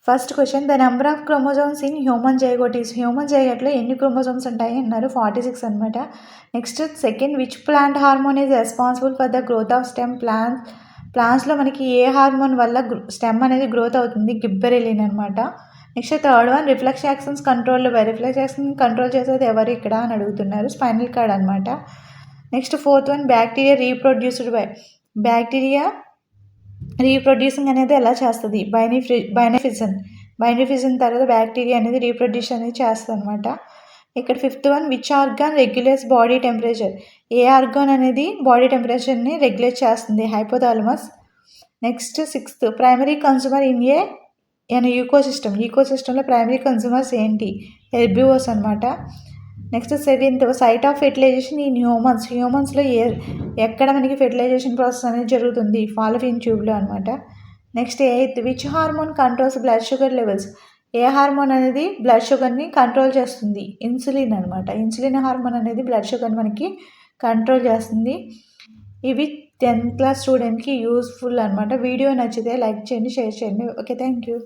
First question the number of chromosomes in human zygote is human జైగోట్లో ఎన్ని chromosomes ఉంటాయి అన్నారు 46 అనమాట. Next second which plant hormone is responsible for the growth of stem ప్లాంట్స్లో మనకి ఏ హార్మోన్ వల్ల స్టెమ్ అనేది గ్రోత్ అవుతుంది, గిబ్బెరెలిన్ అనమాట. Next third one reflex actions control by reflex action control చేసేది ఎవరు ఇక్కడ అని అడుగుతున్నారు, స్పైనల్ కార్డ్ అనమాట. Next fourth one bacteria reproduced by bacteria reproducing అనేది ఎలా చేస్తుంది, బైనరీ ఫిజన్ తర్వాత బ్యాక్టీరియా అనేది రీప్రొడ్యూస్ అనేది చేస్తుంది అనమాట. ఇక్కడ fifth one which organ regulates body temperature, ఏ ఆర్గాన్ అనేది బాడీ టెంపరేచర్ని రెగ్యులేట్ చేస్తుంది, hypothalamus. Next sixth primary consumer in ఈకోసిస్టంలో ప్రైమరీ కన్స్యూమర్స్ ఏంటి, హెర్బివోర్స్ అనమాట. Next seventh site of fertilisation in హ్యూమన్స్లో ఎక్కడ మనకి ఫెర్టిలైజేషన్ ప్రాసెస్ అనేది జరుగుతుంది, ఫాలోపియన్ ట్యూబ్లో అనమాట. Next eighth which hormone controls blood sugar levels, ఏ హార్మోన్ అనేది బ్లడ్ షుగర్ని కంట్రోల్ చేస్తుంది, ఇన్సులిన్ అనమాట. ఇన్సులిన్ హార్మోన్ అనేది బ్లడ్ షుగర్ని మనకి కంట్రోల్ చేస్తుంది. ఇవి 10th క్లాస్ స్టూడెంట్కి యూస్ఫుల్ అనమాట. వీడియో నచ్చితే లైక్ చేయండి, షేర్ చేయండి. Okay, thank you.